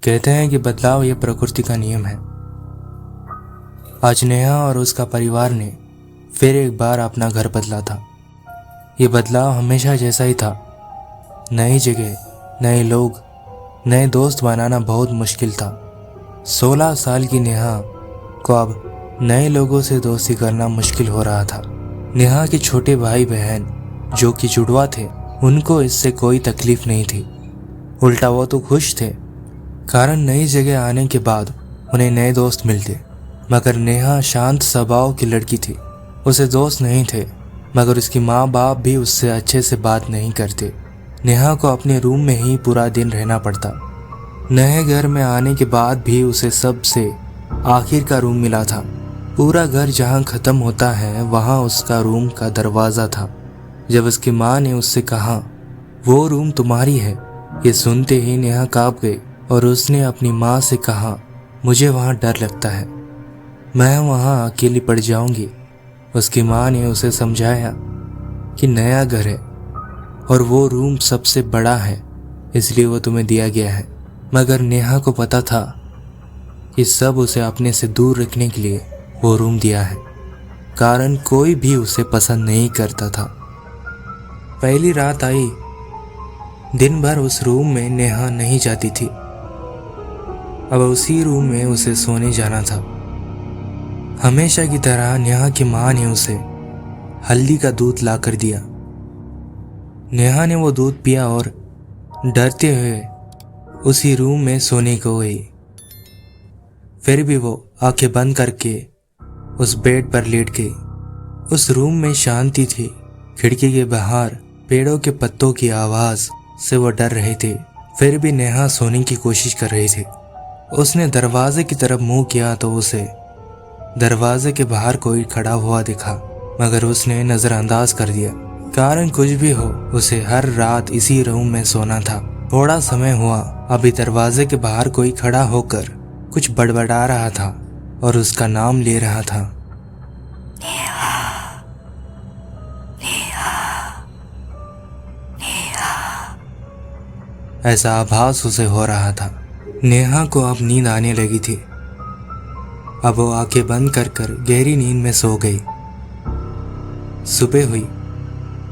कहते हैं कि बदलाव ये प्रकृति का नियम है। आज नेहा और उसका परिवार ने फिर एक बार अपना घर बदला था। ये बदलाव हमेशा जैसा ही था। नई जगह, नए लोग, नए दोस्त बनाना बहुत मुश्किल था। 16 साल की नेहा को अब नए लोगों से दोस्ती करना मुश्किल हो रहा था। नेहा के छोटे भाई बहन जो कि जुड़वा थे, उनको इससे कोई तकलीफ नहीं थी। उल्टा वो तो खुश थे, कारण नई जगह आने के बाद उन्हें नए दोस्त मिलते। मगर नेहा शांत स्वभाव की लड़की थी। उसे दोस्त नहीं थे, मगर उसकी माँ बाप भी उससे अच्छे से बात नहीं करते। नेहा को अपने रूम में ही पूरा दिन रहना पड़ता। नए घर में आने के बाद भी उसे सबसे आखिर का रूम मिला था। पूरा घर जहाँ खत्म होता है वहाँ उसका रूम का दरवाज़ा था। जब उसकी माँ ने उससे कहा वो रूम तुम्हारी है, ये सुनते ही नेहा काँप गई और उसने अपनी माँ से कहा मुझे वहाँ डर लगता है, मैं वहाँ अकेली पड़ जाऊंगी। उसकी माँ ने उसे समझाया कि नया घर है और वो रूम सबसे बड़ा है, इसलिए वो तुम्हें दिया गया है। मगर नेहा को पता था कि सब उसे अपने से दूर रखने के लिए वो रूम दिया है, कारण कोई भी उसे पसंद नहीं करता था। पहली रात आई, दिन भर उस रूम में नेहा नहीं जाती थी। अब उसी रूम में उसे सोने जाना था। हमेशा की तरह नेहा की माँ ने उसे हल्दी का दूध ला कर दिया। नेहा ने वो दूध पिया और डरते हुए उसी रूम में सोने को गई। फिर भी वो आंखें बंद करके उस बेड पर लेट गई। उस रूम में शांति थी। खिड़की के बाहर पेड़ों के पत्तों की आवाज से वो डर रहे थे। फिर भी नेहा सोने की कोशिश कर रही थी। उसने दरवाजे की तरफ मुंह किया तो उसे दरवाजे के बाहर कोई खड़ा हुआ दिखा, मगर उसने नजरअंदाज कर दिया। कारण कुछ भी हो, उसे हर रात इसी रूम में सोना था। थोड़ा समय हुआ, अभी दरवाजे के बाहर कोई खड़ा होकर कुछ बड़बड़ा रहा था और उसका नाम ले रहा था। नेहा, नेहा, नेहा। ऐसा आभास उसे हो रहा था। नेहा को अब नींद आने लगी थी। अब वो आंखें बंद कर गहरी नींद में सो गई। सुबह हुई।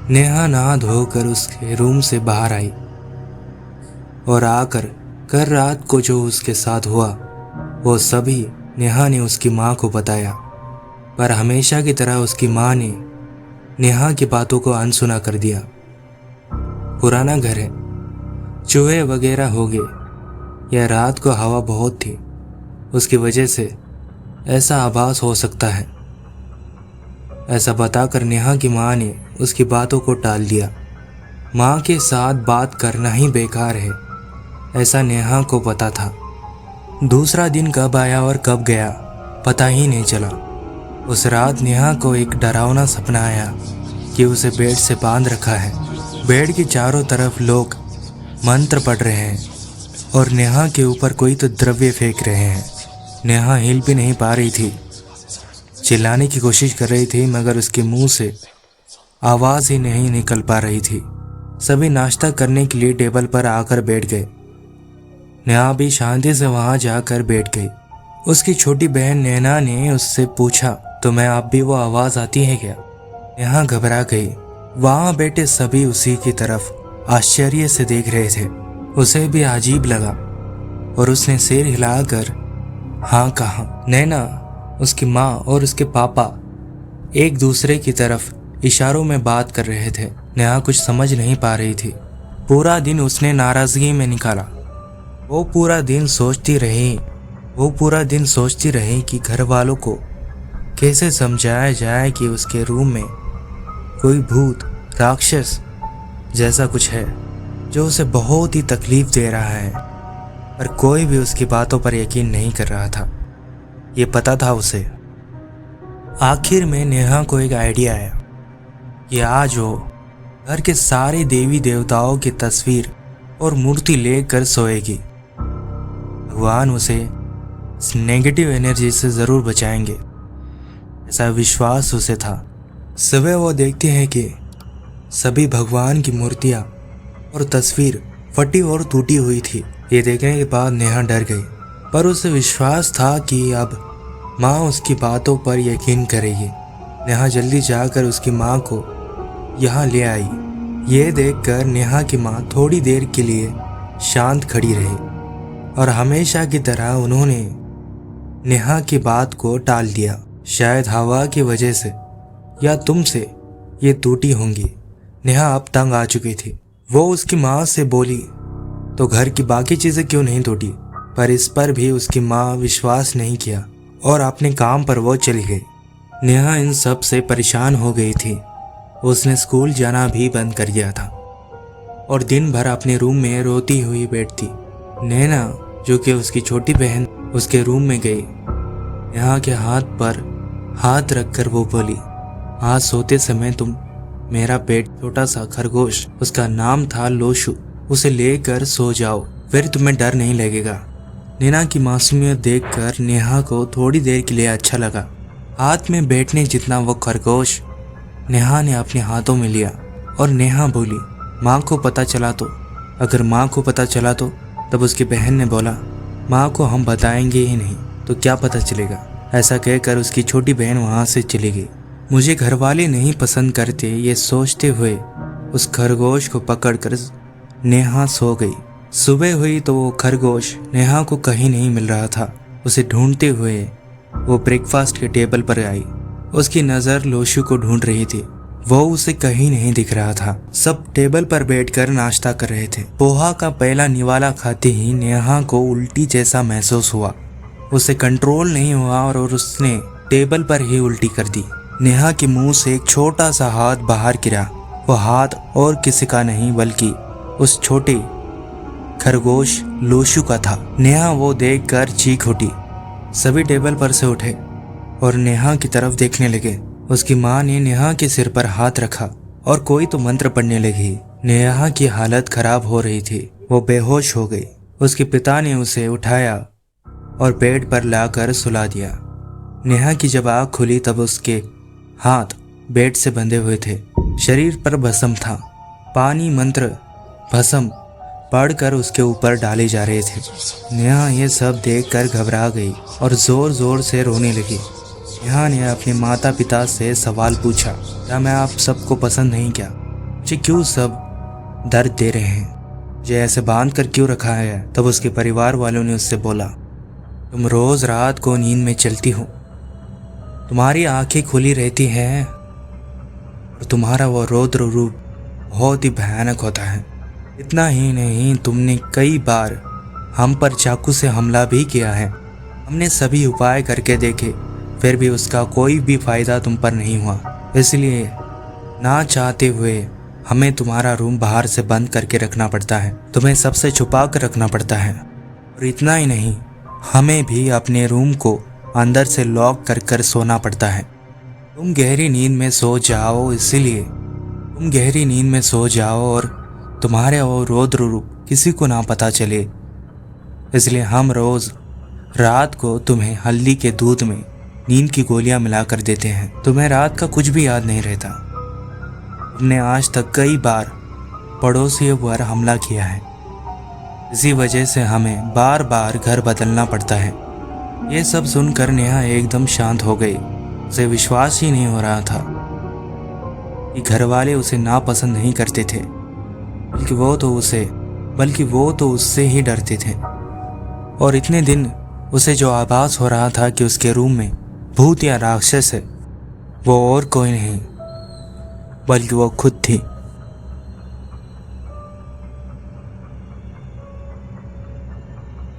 नेहा नहा धोकर उसके रूम से बाहर आई और आकर कल रात को जो उसके साथ हुआ वो सभी नेहा ने उसकी माँ को बताया। पर हमेशा की तरह उसकी माँ ने नेहा की बातों को अनसुना कर दिया। पुराना घर है, चूहे वगैरह हो गए, या रात को हवा बहुत थी, उसकी वजह से ऐसा आभास हो सकता है। ऐसा बताकर नेहा की माँ ने उसकी बातों को टाल दिया। माँ के साथ बात करना ही बेकार है, ऐसा नेहा को पता था। दूसरा दिन कब आया और कब गया पता ही नहीं चला। उस रात नेहा को एक डरावना सपना आया कि उसे बेड से बांध रखा है। बेड के चारों तरफ लोग मंत्र पढ़ रहे हैं और नेहा के ऊपर कोई तो द्रव्य फेंक रहे हैं। नेहा हिल भी नहीं पा रही थी, चिल्लाने की कोशिश कर रही थी, मगर उसके मुंह से आवाज़ ही नहीं निकल पा रही थी। सभी नाश्ता करने के लिए टेबल पर आकर बैठ गए। नेहा भी शांति से वहां जाकर बैठ गई। उसकी छोटी बहन नैना ने उससे पूछा, तुम्हें अब भी वो आवाज़ आती है क्या? नेहा घबरा गई। वहां बैठे सभी उसी की तरफ आश्चर्य से देख रहे थे। उसे भी अजीब लगा और उसने सिर हिलाकर हाँ कहा। नैना, उसकी माँ और उसके पापा एक दूसरे की तरफ इशारों में बात कर रहे थे। नेहा कुछ समझ नहीं पा रही थी। पूरा दिन उसने नाराजगी में निकाला। वो पूरा दिन सोचती रही कि घर वालों को कैसे समझाया जाए कि उसके रूम में कोई भूत, राक्षस जैसा कुछ है जो उसे बहुत ही तकलीफ दे रहा है। पर कोई भी उसकी बातों पर यकीन नहीं कर रहा था। ये पता था उसे। आखिर में नेहा को एक आइडिया आया कि आज वो घर के सारे देवी देवताओं की तस्वीर और मूर्ति लेकर सोएगी। भगवान उसे इस नेगेटिव एनर्जी से ज़रूर बचाएंगे, ऐसा विश्वास उसे था। सुबह वो देखती है कि सभी भगवान की मूर्तियाँ और तस्वीर फटी और टूटी हुई थी। ये देखने के बाद नेहा डर गई, पर उसे विश्वास था कि अब माँ उसकी बातों पर यकीन करेगी। नेहा जल्दी जाकर उसकी माँ को यहाँ ले आई। ये देखकर नेहा की माँ थोड़ी देर के लिए शांत खड़ी रही और हमेशा की तरह उन्होंने नेहा की बात को टाल दिया। शायद हवा की वजह से या तुमसे ये टूटी होंगी। नेहा अब तंग आ चुकी थी। वो उसकी माँ से बोली, तो घर की बाकी चीजें क्यों नहीं टूटी? पर इस पर भी उसकी माँ विश्वास नहीं किया और अपने काम पर वो चली गई। नेहा इन सब से परेशान हो गई थी। उसने स्कूल जाना भी बंद कर दिया था और दिन भर अपने रूम में रोती हुई बैठती। नैना, जो कि उसकी छोटी बहन, उसके रूम में गई। नेहा के हाथ पर हाथ रखकर वो बोली, आज सोते समय तुम मेरा पेट छोटा सा खरगोश, उसका नाम था लोशु, उसे लेकर सो जाओ, फिर तुम्हें डर नहीं लगेगा। नैना की मासूमियत देखकर नेहा को थोड़ी देर के लिए अच्छा लगा। हाथ में बैठने जितना वो खरगोश नेहा ने अपने हाथों में लिया और नेहा बोली, माँ को पता चला तो? अगर माँ को पता चला तो? तब उसकी बहन ने बोला, माँ को हम बताएंगे ही नहीं तो क्या पता चलेगा। ऐसा कहकर उसकी छोटी बहन वहाँ से चली गई। मुझे घर वाले नहीं पसंद करते, ये सोचते हुए उस खरगोश को पकड़कर नेहा सो गई। सुबह हुई तो वो खरगोश नेहा को कहीं नहीं मिल रहा था। उसे ढूंढते हुए वो ब्रेकफास्ट के टेबल पर आई। उसकी नज़र लोशु को ढूंढ रही थी। वो उसे कहीं नहीं दिख रहा था। सब टेबल पर बैठकर नाश्ता कर रहे थे। पोहा का पहला निवाला खाते ही नेहा को उल्टी जैसा महसूस हुआ। उसे कंट्रोल नहीं हुआ और उसने टेबल पर ही उल्टी कर दी। नेहा के मुंह से एक छोटा सा हाथ बाहर गिरा। वो हाथ और किसी का नहीं बल्कि उस छोटे खरगोश लोशु का था। नेहा वो देखकर चीख उठी। सभी टेबल पर से उठे और नेहा की तरफ देखने लगे। उसकी माँ ने नेहा के सिर पर हाथ रखा और कोई तो मंत्र पढ़ने लगी। नेहा की हालत खराब हो रही थी। वो बेहोश हो गई। उसके पिता ने उसे उठाया और बेड पर लाकर सुला दिया। नेहा की जब आँख खुली तब उसके हाथ बेड से बंधे हुए थे। शरीर पर भस्म था। पानी मंत्र भस्म पढ़कर उसके ऊपर डाले जा रहे थे। नेहा ये सब देखकर घबरा गई और जोर जोर से रोने लगी। नेहा ने अपने माता पिता से सवाल पूछा, क्या मैं आप सबको पसंद नहीं? क्या मुझे क्यों सब दर्द दे रहे हैं? मुझे ऐसे बांध कर क्यों रखा है? तब उसके परिवार वालों ने उससे बोला, तुम रोज रात को नींद में चलती हो, तुम्हारी आंखें खुली रहती हैं और तुम्हारा वो रौद्र रूप बहुत ही भयानक होता है। इतना ही नहीं, तुमने कई बार हम पर चाकू से हमला भी किया है। हमने सभी उपाय करके देखे, फिर भी उसका कोई भी फायदा तुम पर नहीं हुआ। इसलिए ना चाहते हुए हमें तुम्हारा रूम बाहर से बंद करके रखना पड़ता है। तुम्हें सबसे छुपा कर रखना पड़ता है। और इतना ही नहीं, हमें भी अपने रूम को अंदर से लॉक कर सोना पड़ता है। तुम गहरी नींद में सो जाओ, इसीलिए तुम गहरी नींद में सो जाओ और तुम्हारे वो रौद्र रूप किसी को ना पता चले। इसलिए हम रोज रात को तुम्हें हल्दी के दूध में नींद की गोलियां मिलाकर देते हैं। तुम्हें रात का कुछ भी याद नहीं रहता। तुमने आज तक कई बार पड़ोसियों पर हमला किया है। इसी वजह से हमें बार बार घर बदलना पड़ता है। ये सब सुनकर नेहा एकदम शांत हो गई। उसे विश्वास ही नहीं हो रहा था कि घर वाले उसे नापसंद नहीं करते थे, बल्कि वो तो उससे ही डरते थे। और इतने दिन उसे जो आभास हो रहा था कि उसके रूम में भूत या राक्षस है, वो और कोई नहीं बल्कि वो खुद थी।